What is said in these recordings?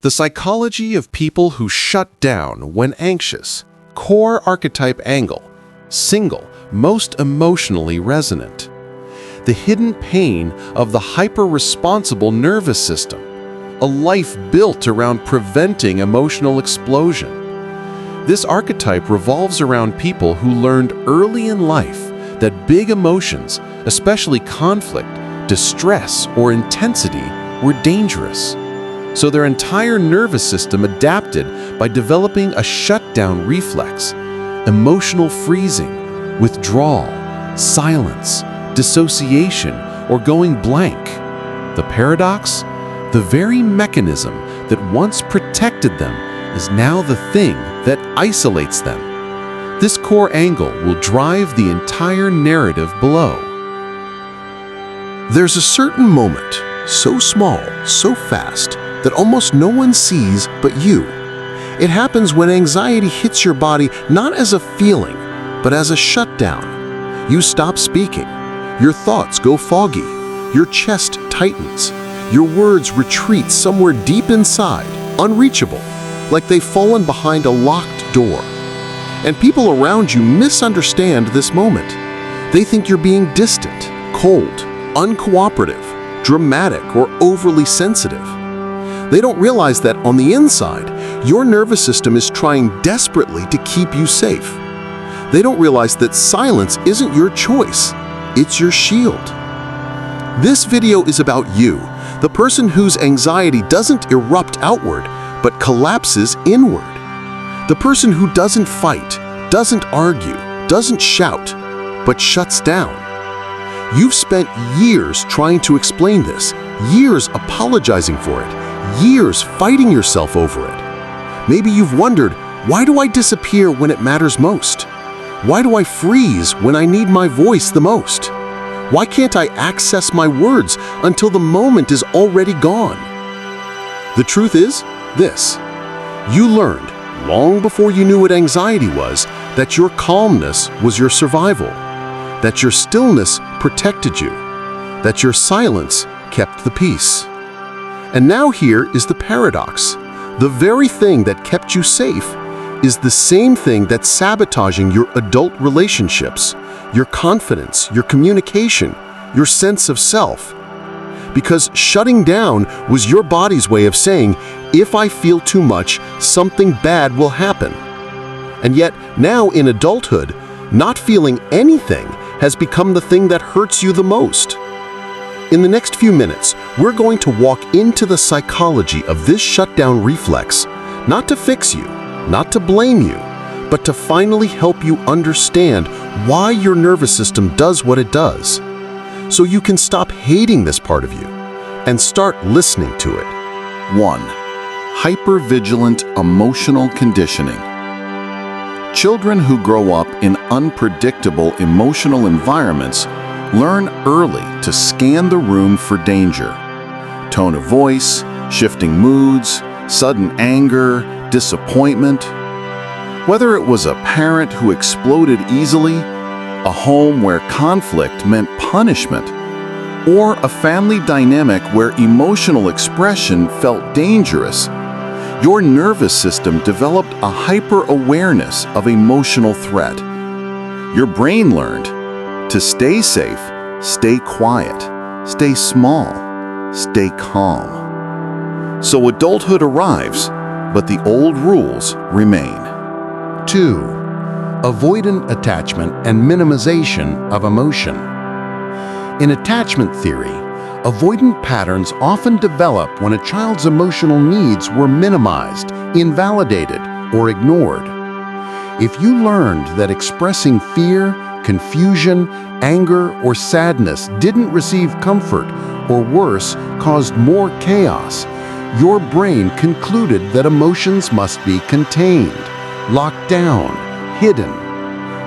The psychology of people who shut down when anxious. Core archetype angle. Single, most emotionally resonant. The hidden pain of the hyper-responsible nervous system. A life built around preventing emotional explosion. This archetype revolves around people who learned early in life that big emotions, especially conflict, distress, or intensity, were dangerous. So their entire nervous system adapted by developing a shutdown reflex, emotional freezing, withdrawal, silence, dissociation, or going blank. The paradox? The very mechanism that once protected them is now the thing that isolates them. This core angle will drive the entire narrative below. There's a certain moment, so small, so fast, that almost no one sees but you. It happens when anxiety hits your body not as a feeling, but as a shutdown. You stop speaking. Your thoughts go foggy. Your chest tightens. Your words retreat somewhere deep inside, unreachable, like they've fallen behind a locked door. And people around you misunderstand this moment. They think you're being distant, cold, uncooperative, dramatic, or overly sensitive. They don't realize that on the inside, your nervous system is trying desperately to keep you safe. They don't realize that silence isn't your choice, it's your shield. This video is about you, the person whose anxiety doesn't erupt outward, but collapses inward. The person who doesn't fight, doesn't argue, doesn't shout, but shuts down. You've spent years trying to explain this, years apologizing for it, years fighting yourself over it. Maybe you've wondered, why do I disappear when it matters most? Why do I freeze when I need my voice the most? Why can't I access my words until the moment is already gone? The truth is this: you learned, long before you knew what anxiety was, that your calmness was your survival, that your stillness protected you, that your silence kept the peace. And now here is the paradox. The very thing that kept you safe is the same thing that's sabotaging your adult relationships, your confidence, your communication, your sense of self. Because shutting down was your body's way of saying, if I feel too much, something bad will happen. And yet, now in adulthood, not feeling anything has become the thing that hurts you the most. In the next few minutes, we're going to walk into the psychology of this shutdown reflex, not to fix you, not to blame you, but to finally help you understand why your nervous system does what it does, so you can stop hating this part of you and start listening to it. 1. Hypervigilant emotional conditioning. Children who grow up in unpredictable emotional environments learn early to scan the room for danger. Tone of voice, shifting moods, sudden anger, disappointment. Whether it was a parent who exploded easily, a home where conflict meant punishment, or a family dynamic where emotional expression felt dangerous, your nervous system developed a hyper-awareness of emotional threat. Your brain learned to stay safe, stay quiet, stay small, stay calm. So adulthood arrives, but the old rules remain. 2. Avoidant attachment and minimization of emotion. In attachment theory, avoidant patterns often develop when a child's emotional needs were minimized, invalidated, or ignored. If you learned that expressing fear, confusion, anger, or sadness didn't receive comfort, or worse, caused more chaos, your brain concluded that emotions must be contained, locked down, hidden.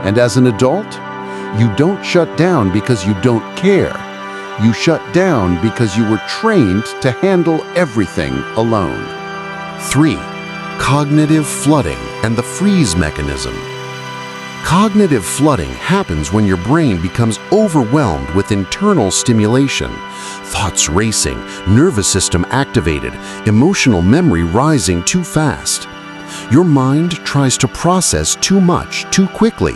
And as an adult, you don't shut down because you don't care. You shut down because you were trained to handle everything alone. 3. Cognitive flooding and the freeze mechanism. Cognitive flooding happens when your brain becomes overwhelmed with internal stimulation. Thoughts racing, nervous system activated, emotional memory rising too fast. Your mind tries to process too much too quickly,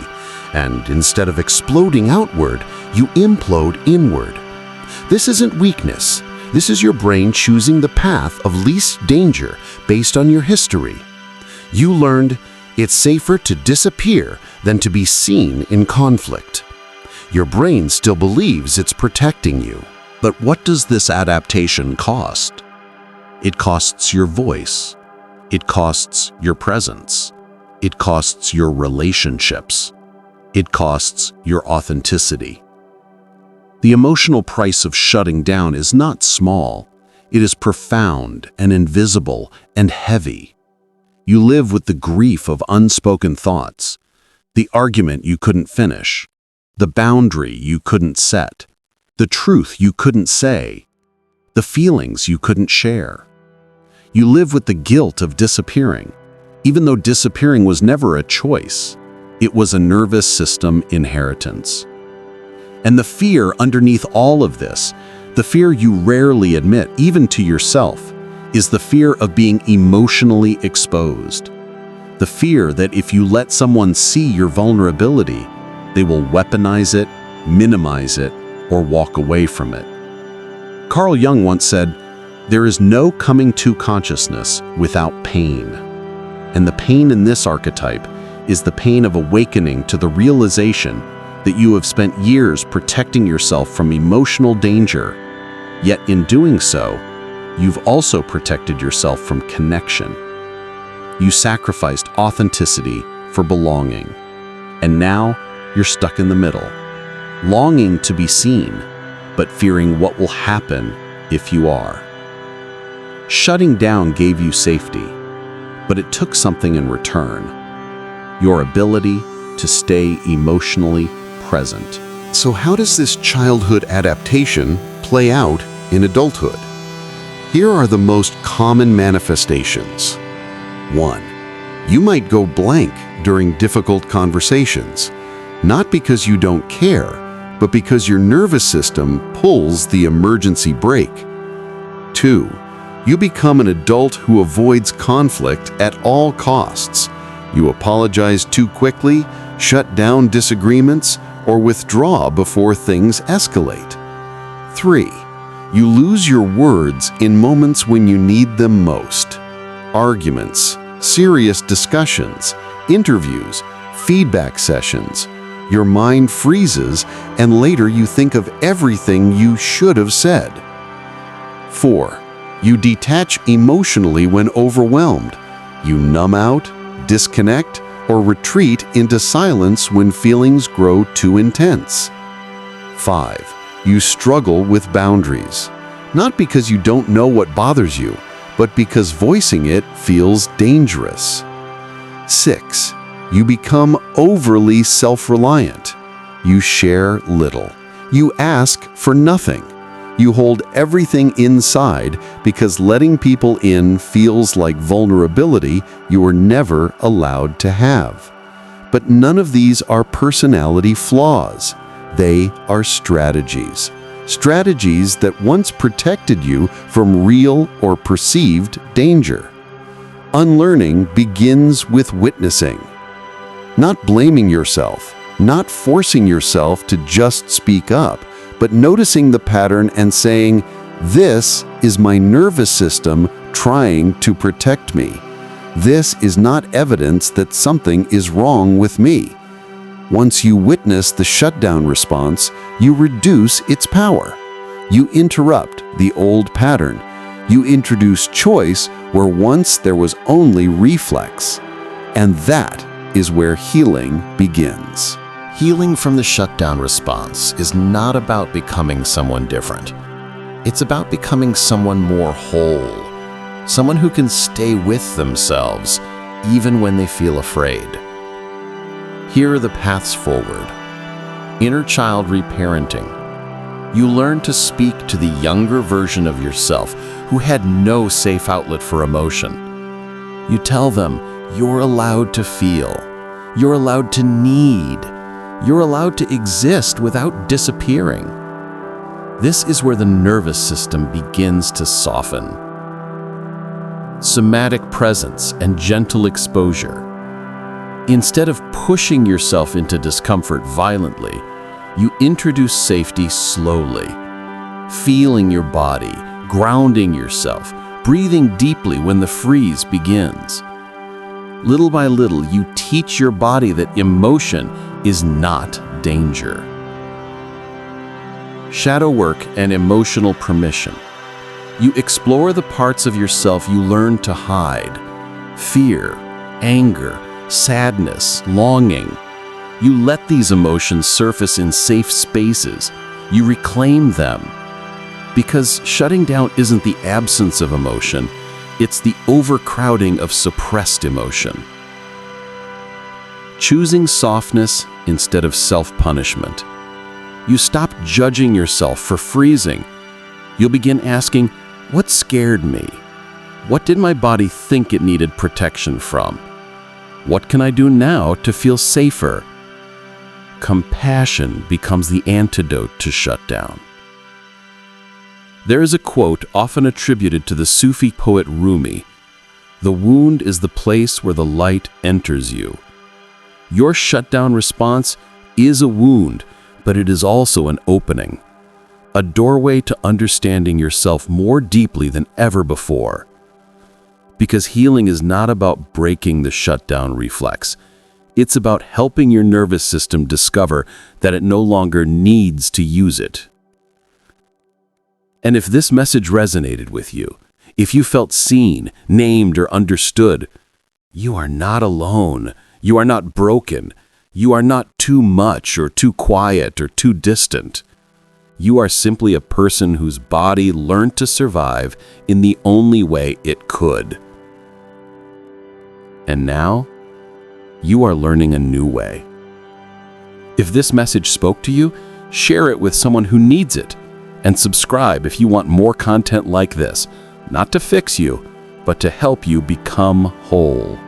and instead of exploding outward, you implode inward. This isn't weakness. This is your brain choosing the path of least danger based on your history. You learned it's safer to disappear than to be seen in conflict. Your brain still believes it's protecting you. But what does this adaptation cost? It costs your voice. It costs your presence. It costs your relationships. It costs your authenticity. The emotional price of shutting down is not small. It is profound and invisible and heavy. You live with the grief of unspoken thoughts, the argument you couldn't finish, the boundary you couldn't set, the truth you couldn't say, the feelings you couldn't share. You live with the guilt of disappearing, even though disappearing was never a choice. It was a nervous system inheritance. And the fear underneath all of this, the fear you rarely admit even to yourself, is the fear of being emotionally exposed. The fear that if you let someone see your vulnerability, they will weaponize it, minimize it, or walk away from it. Carl Jung once said, "There is no coming to consciousness without pain." And the pain in this archetype is the pain of awakening to the realization that you have spent years protecting yourself from emotional danger, yet in doing so, you've also protected yourself from connection. You sacrificed authenticity for belonging, and now you're stuck in the middle, longing to be seen, but fearing what will happen if you are. Shutting down gave you safety, but it took something in return: your ability to stay emotionally present. So how does this childhood adaptation play out in adulthood? Here are the most common manifestations. 1. You might go blank during difficult conversations, not because you don't care, but because your nervous system pulls the emergency brake. 2. You become an adult who avoids conflict at all costs. You apologize too quickly, shut down disagreements, or withdraw before things escalate. 3. You lose your words in moments when you need them most. Arguments, serious discussions, interviews, feedback sessions. Your mind freezes, and later you think of everything you should have said. 4. You detach emotionally when overwhelmed. You numb out, disconnect, or retreat into silence when feelings grow too intense. 5. You struggle with boundaries, not because you don't know what bothers you, but because voicing it feels dangerous. 6. You become overly self-reliant. You share little. You ask for nothing. You hold everything inside because letting people in feels like vulnerability you were never allowed to have. But none of these are personality flaws. They are strategies. Strategies that once protected you from real or perceived danger. Unlearning begins with witnessing. Not blaming yourself, not forcing yourself to just speak up, but noticing the pattern and saying, "This is my nervous system trying to protect me. This is not evidence that something is wrong with me." Once you witness the shutdown response, you reduce its power. You interrupt the old pattern. You introduce choice where once there was only reflex. And that is where healing begins. Healing from the shutdown response is not about becoming someone different. It's about becoming someone more whole, someone who can stay with themselves even when they feel afraid. Here are the paths forward. Inner child reparenting. You learn to speak to the younger version of yourself who had no safe outlet for emotion. You tell them you're allowed to feel. You're allowed to need. You're allowed to exist without disappearing. This is where the nervous system begins to soften. Somatic presence and gentle exposure. Instead of pushing yourself into discomfort violently, you introduce safety slowly, feeling your body, grounding yourself, breathing deeply when the freeze begins. Little by little, you teach your body that emotion is not danger. Shadow work and emotional permission. You explore the parts of yourself you learn to hide. Fear, anger, sadness, longing. You let these emotions surface in safe spaces. You reclaim them. Because shutting down isn't the absence of emotion, it's the overcrowding of suppressed emotion. Choosing softness instead of self-punishment. You stop judging yourself for freezing. You'll begin asking, what scared me? What did my body think it needed protection from? What can I do now to feel safer? Compassion becomes the antidote to shutdown. There is a quote often attributed to the Sufi poet Rumi: "The wound is the place where the light enters you." Your shutdown response is a wound, but it is also an opening, a doorway to understanding yourself more deeply than ever before. Because healing is not about breaking the shutdown reflex. It's about helping your nervous system discover that it no longer needs to use it. And if this message resonated with you, if you felt seen, named, or understood, you are not alone. You are not broken. You are not too much or too quiet or too distant. You are simply a person whose body learned to survive in the only way it could. And now, you are learning a new way. If this message spoke to you, share it with someone who needs it, and subscribe if you want more content like this, not to fix you, but to help you become whole.